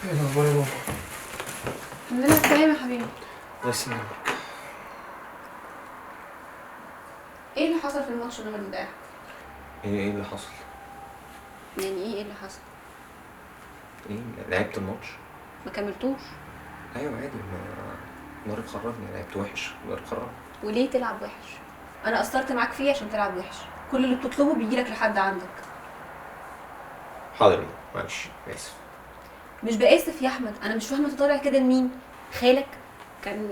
ايه الاخبار يا ماما؟ الحمد لله تمام يا حبيبي. الله يسلمك. ايه اللي حصل في الماتش النهارده ده؟ ايه اللي حصل؟ يعني ايه اللي حصل؟ ايه لعبت الماتش؟ ما كملتوش. ايوه عادي، المدرب خرجني، لعبت وحش، المدرب خرجني. وليه تلعب وحش؟ انا قصرت معاك فيه عشان تلعب وحش. كل اللي بتطلبه بيجيلك لحد عندك. حاضر، معلش اسف. مش بآسف يا احمد، انا مش فاهمه انت طالع كده لمين. خالك كان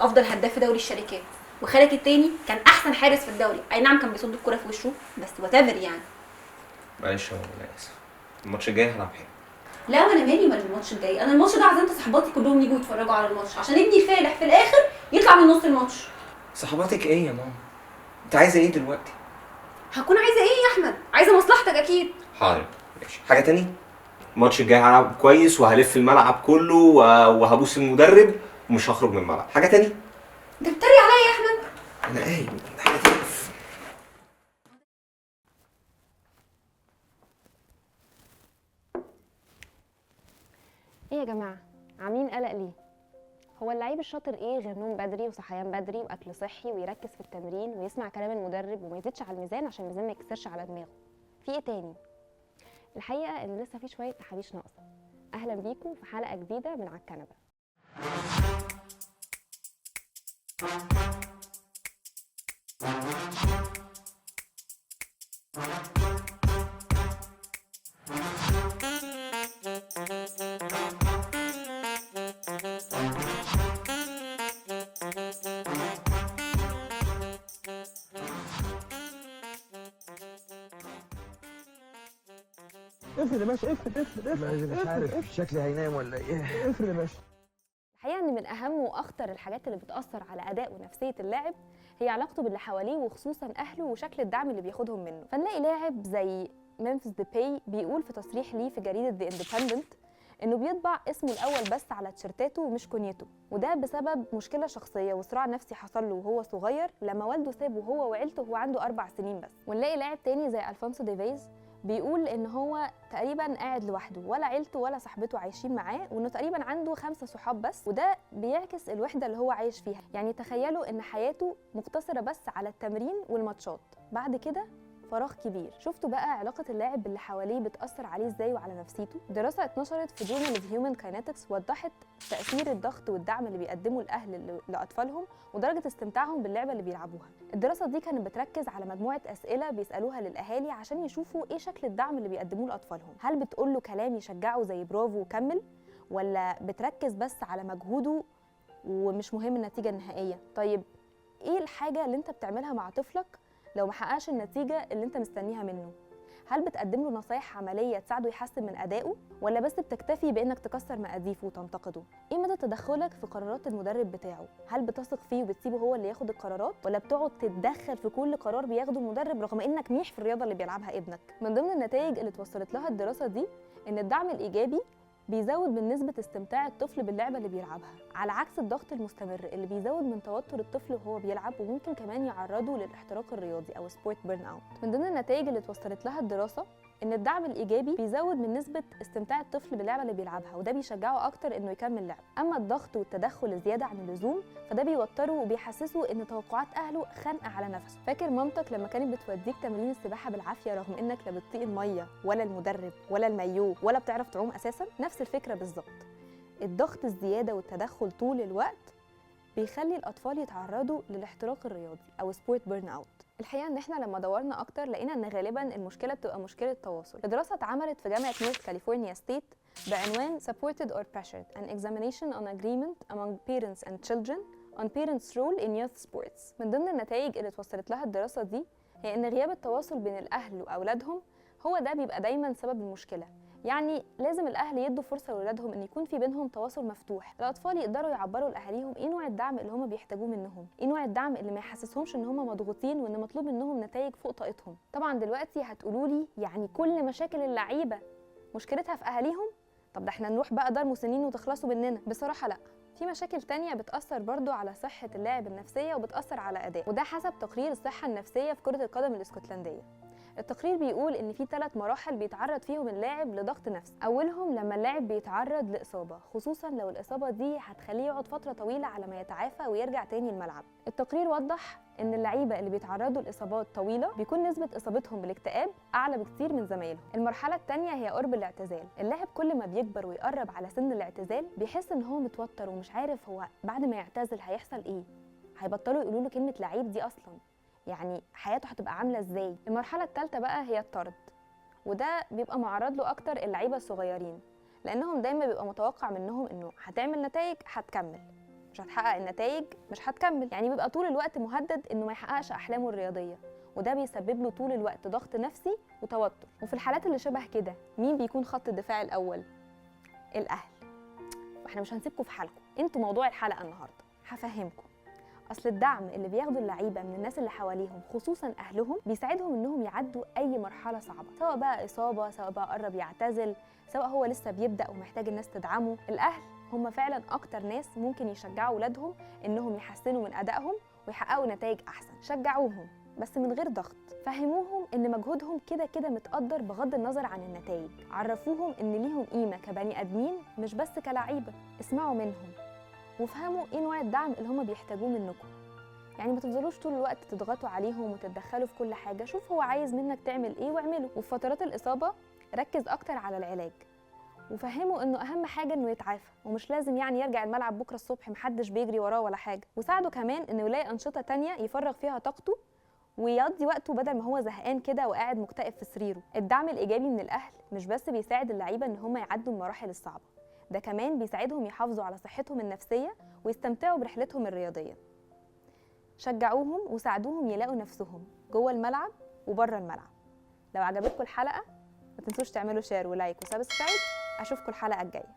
افضل هداف في دوري الشركات، وخالك التاني كان احسن حارس في الدوري. اي نعم كان بيصد الكوره في وشه، بس واتيفر يعني. معلش يا ماما، انا اسف. الماتش الجاي هلعب حلو. لا وانا مالي مال الماتش الجاي، انا الماتش ده عزمت صحباتي كلهم يجوا يتفرجوا على الماتش عشان ابني فالح في الاخر يطلع من نص الماتش. صحباتك ايه يا ماما؟ انت عايزه ايه دلوقتي؟ هكون عايزه ايه يا احمد؟ عايزه مصلحتك اكيد. حاضر ماشي. حاجه تاني؟ الماتش الجاي هلعب كويس وهلف الملعب كله وهبوس المدرب ومش هخرج من الملعب. حاجه تاني؟ انت بتتريق عليا يا احمد؟ انا قايل حاجه تاني. ايه يا جماعه، عاملين قلق ليه؟ هو اللعيب الشاطر ايه غير نوم بدري وصحيان بدري واكل صحي ويركز في التمرين ويسمع كلام المدرب وما يزيدش على الميزان عشان الميزان ما يكسرش على دماغه؟ في ايه تاني؟ الحقيقه ان لسه في شويه تحابيش ناقصه. اهلا بيكم في حلقه جديده من على الكنبه. افرد يا باشا، افرد مش عارف شكلي هينام ولا ايه. افرد يا باشا. الحقيقه ان من اهم واخطر الحاجات اللي بتاثر على اداء ونفسيه اللاعب هي علاقته باللي حواليه وخصوصا اهله وشكل الدعم اللي بياخدهم منه. فنلاقي لاعب زي ممفيس ديباي بيقول في تصريح ليه في جريده ذا اندبندنت انه بيطبع اسمه الاول بس على تيشيرتاته ومش كونيته، وده بسبب مشكله شخصيه وصراع نفسي حصل له وهو صغير لما والده سابه هو وعيلته وهو عنده 4 سنين بس. ونلاقي لاعب تاني زي الفونسو ديفيز بيقول ان هو تقريبا قاعد لوحده، ولا عيلته ولا صاحبته عايشين معاه، وانه تقريبا عنده 5 صحاب بس، وده بيعكس الوحده اللي هو عايش فيها. يعني تخيلوا ان حياته مقتصره بس على التمرين والماتشات، بعد كده فراغ كبير. شفتوا بقى علاقه اللاعب باللي حواليه بتاثر عليه ازاي وعلى نفسيته؟ دراسه اتنشرت في جورنال اوف هيومن كاينetics وضحت تاثير الضغط والدعم اللي بيقدمه الاهل لاطفالهم ودرجه استمتاعهم باللعبه اللي بيلعبوها. الدراسه دي كانت بتركز على مجموعه اسئله بيسالوها للاهالي عشان يشوفوا ايه شكل الدعم اللي بيقدموه لاطفالهم. هل بتقول له كلام يشجعه زي برافو وكمل، ولا بتركز بس على مجهوده ومش مهم النتيجه النهائيه؟ طيب ايه الحاجه اللي انت بتعملها مع طفلك لو ما حققش النتيجه اللي انت مستنيها منه؟ هل بتقدم له نصايح عمليه تساعده يحسن من ادائه، ولا بس بتكتفي بانك تكسر مقاديفه وتنتقده؟ ايه مدى تدخلك في قرارات المدرب بتاعه؟ هل بتثق فيه وبتسيبه هو اللي ياخد القرارات، ولا بتقعد تتدخل في كل قرار بياخده المدرب رغم انك ميح في الرياضه اللي بيلعبها ابنك؟ من ضمن النتائج اللي توصلت لها الدراسه دي ان الدعم الايجابي بيزود من نسبة استمتاع الطفل باللعبة اللي بيلعبها، على عكس الضغط المستمر اللي بيزود من توتر الطفل وهو بيلعب وممكن كمان يعرضه للاحتراق الرياضي أو سبورت بيرن اوت. من ضمن النتائج اللي توصلت لها الدراسة ان الدعم الايجابي بيزود من نسبه استمتاع الطفل باللعبه اللي بيلعبها، وده بيشجعه اكتر انه يكمل لعب. اما الضغط والتدخل الزياده عن اللزوم فده بيوتره وبيحسسه ان توقعات اهله خانقه على نفسه. فاكر مامتك لما كانت بتوديك تمرين السباحه بالعافيه رغم انك لا بتطيق الميه ولا المدرب ولا المايو ولا بتعرف تعوم اساسا؟ نفس الفكره بالظبط. الضغط الزياده والتدخل طول الوقت بيخلي الاطفال يتعرضوا للاحتراق الرياضي او سبورت بيرن اوت. الحقيقه ان احنا لما دورنا اكتر لقينا ان غالبا المشكله بتبقى مشكله تواصل. دراسه اتعملت في جامعه نورث كاليفورنيا ستيت بعنوان Supported or Pressured: An Examination on Agreement Among Parents and Children on Parents' Role in Youth Sports. من ضمن النتائج اللي توصلت لها الدراسه دي هي ان غياب التواصل بين الاهل واولادهم هو ده بيبقى دايما سبب المشكله. يعني لازم الاهل يدوا فرصه لاولادهم ان يكون في بينهم تواصل مفتوح، الاطفال يقدروا يعبروا لاهاليهم ايه نوع الدعم اللي هم بيحتاجوه منهم، ايه نوع الدعم اللي ما يحسسهمش ان هم مضغوطين وان مطلوب منهم نتائج فوق طاقتهم. طبعا دلوقتي هتقولوا لي يعني كل مشاكل اللعيبه مشكلتها في اهاليهم؟ طب ده احنا نروح بقى دار مسنين وتخلصوا مننا. بصراحه لا، في مشاكل تانية بتأثر برضو على صحة اللاعب النفسية وبتأثر على أداء، وده حسب تقرير الصحة النفسية في كرة القدم الاسكتلندية. التقرير بيقول ان في 3 مراحل بيتعرض فيهم اللاعب لضغط نفسي. اولهم لما اللاعب بيتعرض لاصابه، خصوصا لو الاصابه دي هتخليه يقعد فتره طويله على ما يتعافى ويرجع تاني الملعب. التقرير وضح ان اللعيبه اللي بيتعرضوا لاصابات طويله بيكون نسبه اصابتهم بالاكتئاب اعلى بكتير من زمايلهم. المرحله الثانيه هي قرب الاعتزال. اللاعب كل ما بيكبر ويقرب على سن الاعتزال بيحس ان هو متوتر ومش عارف هو بعد ما يعتزل هيحصل ايه، هيبطلوا يقولوا له كلمه لعيب دي اصلا، يعني حياته هتبقى عامله ازاي. المرحله الثالثه بقى هي الطرد، وده بيبقى معرض له اكتر اللعيبه الصغيرين، لانهم دايما بيبقى متوقع منهم انه هتعمل نتائج هتكمل، مش هتحقق النتائج مش هتكمل، يعني بيبقى طول الوقت مهدد انه ما يحققش احلامه الرياضيه، وده بيسبب له طول الوقت ضغط نفسي وتوتر. وفي الحالات اللي شبه كده مين بيكون خط الدفاع الاول؟ الاهل. واحنا مش هنسيبكم في حالكم، انتوا موضوع الحلقه النهارده. هفهمكم. اصل الدعم اللي بياخده اللعيبه من الناس اللي حواليهم خصوصا اهلهم بيساعدهم انهم يعدوا اي مرحله صعبه، سواء بقى اصابه، سواء بقى قرب يعتزل، سواء هو لسه بيبدا ومحتاج الناس تدعمه. الاهل هم فعلا اكتر ناس ممكن يشجعوا ولادهم انهم يحسنوا من ادائهم ويحققوا نتائج احسن. شجعوهم بس من غير ضغط، فهموهم ان مجهودهم كده كده متقدر بغض النظر عن النتائج، عرفوهم ان ليهم قيمه كبني ادمين مش بس كلاعيبه. اسمعوا منهم وافهموا ايه نوع الدعم اللي هم بيحتاجوه منكم. يعني ما تفضلوش طول الوقت تضغطوا عليهم وتتدخلوا في كل حاجه، شوف هو عايز منك تعمل ايه واعمله. وفي فترات الاصابه ركز اكتر على العلاج، وفهموا انه اهم حاجه انه يتعافى، ومش لازم يعني يرجع الملعب بكره الصبح محدش بيجري وراه ولا حاجه. وساعده كمان انه يلاقي انشطه تانية يفرغ فيها طاقته ويقضي وقته بدل ما هو زهقان كده وقاعد مكتئب في سريره. الدعم الايجابي من الاهل مش بس بيساعد اللعيبه ان هم يعدوا المراحل الصعبه، ده كمان بيساعدهم يحافظوا على صحتهم النفسيه ويستمتعوا برحلتهم الرياضيه. شجعوهم وساعدوهم يلاقوا نفسهم جوه الملعب وبره الملعب. لو عجبتكم الحلقه ما تنسوش تعملوا شير ولايك وسبسكرايب. اشوفكم الحلقه الجايه.